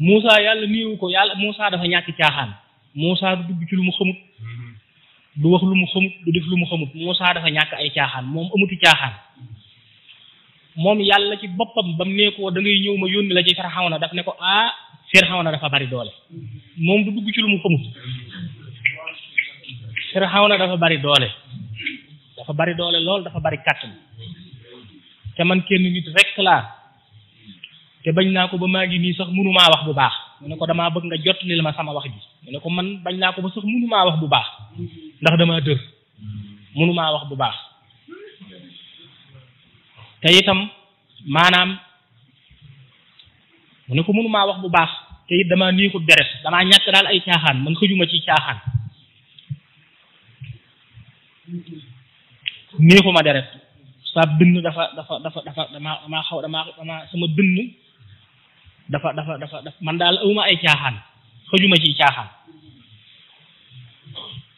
Muusa yàlla niiwu ko yàlla Muusa dafa ñàkk caaxaan Muusa du dugg ci lu mu xamut du wax lu mu xamut du def lu mu xamut Muusa dafa ñàkk ay caaxaan moom amuti caaxaan moom yàlla ci boppam ba mu ne ko da ngay ñëw ma yónni la ci Firawna daf ne ko Firawna dafa bari doole moom du dugg ci lu mu xamut Firawna dafa bari doole lool dafa bari kàttan te man kenn nit rek laa te bañ naa ko ba maa ngi nii sax mënumaa wax bu baax mu ne ko damaa bëgg nga jottali ma sama wax ji mu ne ko man bañ naa ko ba sax mënumaa wax bu baax ndax damaa dër mënumaa wax bu baax te itam maanaam mu ne ko mënumaa wax bu baax te it damaa neexut deret damaa ñàkk daal ay caaxaan man xëjuma ci caaxaan neexuma deret sa dënn dafa sama dënn dafa man daal awuma ay caaxaan xëjuma ci caaxaan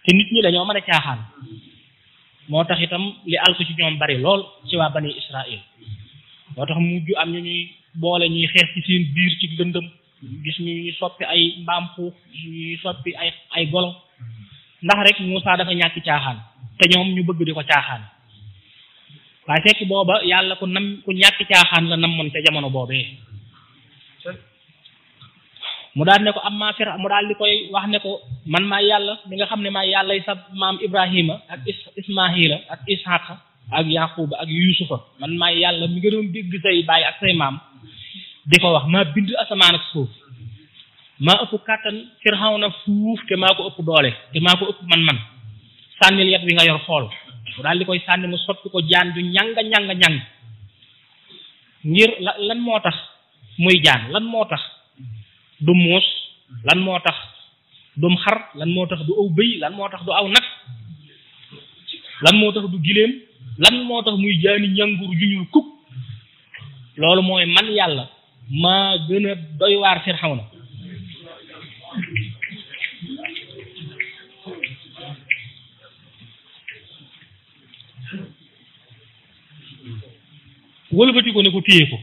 te nit ñi dañoo mën a caaxaan moo tax itam li alku ci ñoom bari lool ci waa bani Israël moo tax mujj am ñu ñuy boole ñuy xeex ci seen biir ci lëndëm gis ñuy soppi ay mbaam xuux ñuy soppi ay golo ndax rek Muusa dafa ñàkk caaxaan te ñoom ñu bëgg di ko caaxaan waaye fekk booba yàlla ku ñàkk caaxaan la namoon ca jamono boobee mu daal ne ko am maa mu daal di koy wax ne ko man maa yàlla mi nga xam ne maa yàlla sa maam Ibrahima ak Ismaahila ak Ishaqa ak Yaquba ak Yusufa man maa yàlla mi nga doon dégg say baay ak say maam di ko wax maa bind asamaan ak suuf maa ëpp kàttan Firawna fuuf te maa ko ëpp doole te maa ko ëpp man sànnil yet wi nga yor xool mu daal di koy sànni mu soppi ko jaan ju ñàng ngir lan moo tax muy jaan lan moo tax du muus lan moo tax dum xar lan moo tax du aw bëy lan moo tax du aw nag lan moo tax du giléem lan moo tax muy jaani ñangur ju ñuul kuk loolu mooy man yàlla maa gën a doy waar Firawna wëlbati ko ne ko téye ko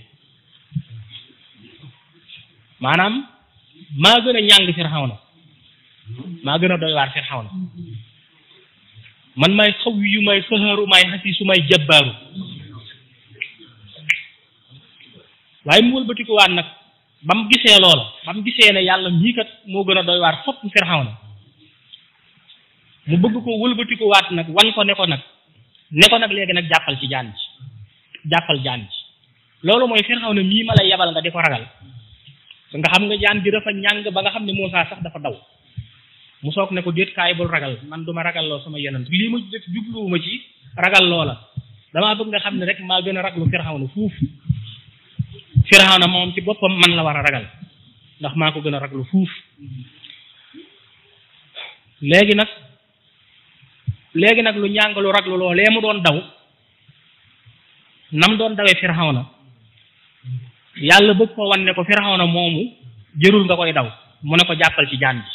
maanaam maa gën a ñàng Firawna maa gën a doy waar Firawna man may xawi yu may xëxëru may xasiisu may jabbaaru waaye mu wëlbatiku waat nag ba mu gisee loola ba mu gisee ne yàlla mii kat moo gën a doy waar fopp Firawna mu bëgg ko wëlbatiku waat nag wan ko ne ko nag léegi nag jàppal ci jaan ji jàppal jaan ji loolu mooy Firawna mii ma lay yabal nga di ko ragal nga xam nga jaan bi dafa ñàng ba nga xam ne Muusaa sax dafa daw mu soog ne ko déet kaay bul ragal man duma ragal loo sama yonent lii ma def jubluwuma ci ragal loola damaa bëgg nga xam ne rek maa gën a raglu Firawna fuuf Firawna moom ci boppam man la war a ragal ndax maa ko gën a raglu fuuf léegi nag lu ñàng lu raglu loolee mu doon daw nam doon dawee Firawna yàlla bëgg ko wan ne ko Firawna moomu jërul nga koy daw mu ne ko jàppal ci jaan ji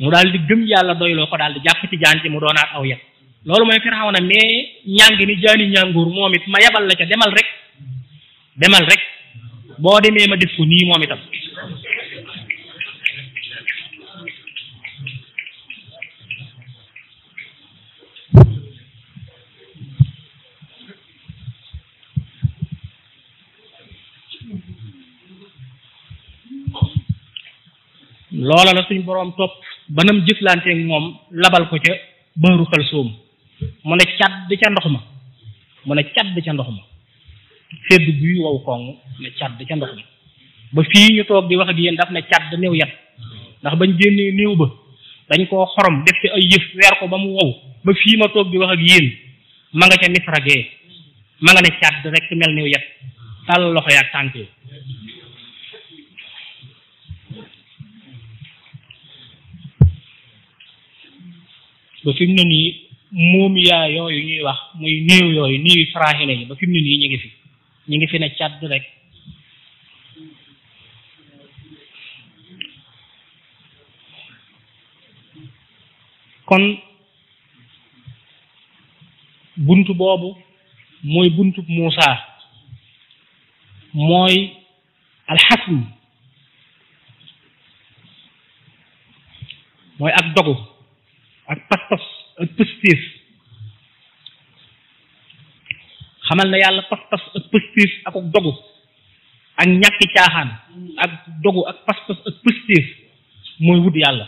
mu daal di gëm yàlla doyloo ko daal di jàpp ci jaan ji mu doonaat aw yet loolu mooy Firawna mais ñàng ni jaani ñànguur moom it ma yabal la ca demal rek boo demee ma def ko nii moom itam loola la suñ boroom topp banam jëflanteeg moom labal ko ca Bahru Kalsoom mu ne cadd ca ndox ma sedd buy wow koŋ ne cadd ca ndox ma ba fii ñu toog di wax ak yéen daf ne cadd néew yat ndax bañ génnee néew ba dañ koo xorom def ci ay yëf weer ko ba mu wow ba fii ma toog di wax ak yéen ma nga ca misragee ma nga ne cadd rek mel néew yat tàll loxo yaak tànk yi ba fi mu ne nii moom yaa yooyu ñuy wax muy néew yooyu néew Firawna yi ba fi mu ne nii ñu ngi fi ne càdd rek kon buntu boobu mooy buntu Muusaa mooy alxasm mooy ak dogu ak pas-pas ak pëstéef xamal na yàlla pas-pas ak pëstéef ak dogu ak ñàkki caaxaan ak dogu ak pas-pas ak pëstéef mooy wut yàlla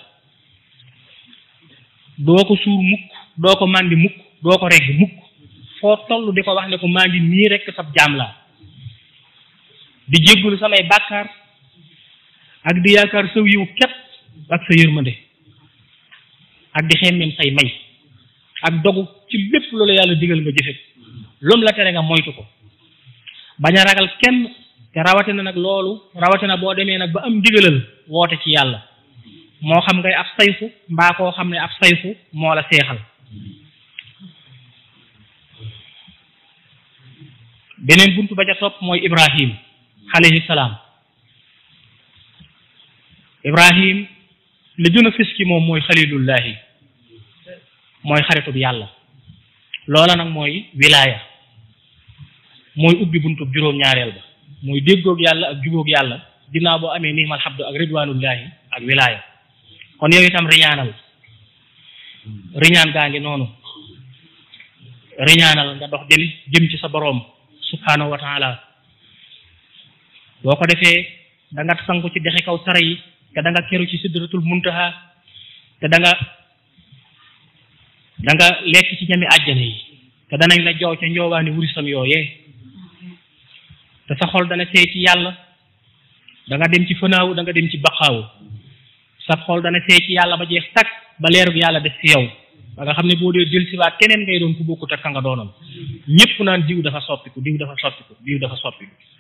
doo ko suur mukk doo ko màndi mukk doo ko regg mukk foo toll di ko wax ne ko maa ngi nii rekk sab jaam laa di jéggulu samay bàkkaar ak di yaakaar saw yiw képp ak sa yërmande ak di xemmeem say may ak dogu ci lépp loolu yàlla digal nga jëfe lum la tere nga moytu ko bañ a ragal kenn te rawatina nag loolu rawatina boo demee nag ba am ndigalal woote ci yàlla moo xam ngay ab sayfu mbaa koo xam ne ab sayfu moo la seexal beneen buntu ba ca topp mooy Ibrahim alayhi salaam Ibrahim li gën a fës ci moom mooy xalilullahi mooy xaritub yàlla loola nag mooy wilaaya mooy ubbi buntub juróom-ñaareel ba mooy déggoog yàlla ak jubóog yàlla ginnaaw boo amee niimal xabdu ak ridwanullahi ak wilaaya kon yow itam riñaanal riñaan gaa ngi noonu riñaanal nga dox jëm ci sa boroom subhanahu wa taala boo ko defee da nga sanku ci dexi kaw sara yi te da nga keru ci sidratul muntaha te da nga lekk ci ñami àjjana yi te danañ la joow ca njoowaani wurisam yooyee te sa xol dana seey ci yàlla da nga dem ci fanaawu da nga dem ci baqaawu sa xol dana seey ci yàlla ba jeex takk ba leerug yàlla def ci yow ba nga xam ne boo dee jël siwaat keneen ngay doon ku bokkut ak ka nga doonoon ñëpp naan diw dafa soppiku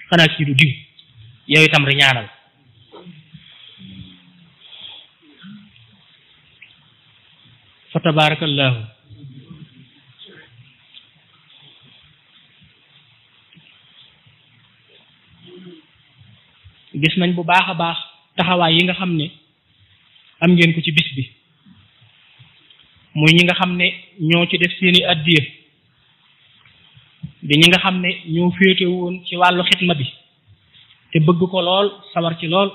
xanaa kii du diw yow itam riñaanal fa tabarakallahu gis nañ bu baax a baax taxawaay yi nga xam ne am ngeen ko ci bis bi muy ñi nga xam ne ñoo ci def seeni addiya di ñi nga xam ne ñoo féete woon ci wàllu xitma bi te bëgg ko lool sawar ci lool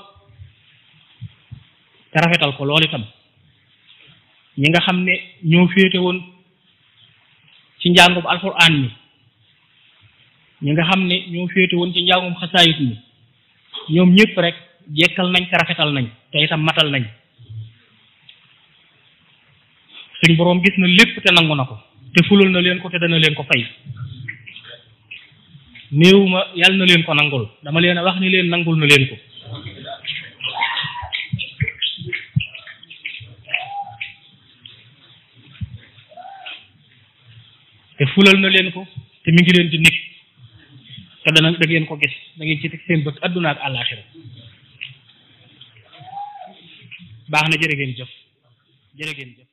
te rafetal ko lool itam ñi nga xam ne ñoo féete woon ci njàngum alxuraan mi ñi nga xam ne ñoo féete woon ci njàngum xasaayit mi ñoom ñëpp rek jekkal nañ te rafetal nañ te itam matal nañ suñ boroom gis na lépp te nangu na ko te fulal na leen ko te dana leen ko fay néewuma yàlla na leen ko nangul dama leen a wax ni leen nangul na leen ko te fulal na leen ko te mi ngi leen di nekk te da ngeen ko gis da ngeen ci teg seen bët adduna ak àllaaxira baax na jërë ngeen jëf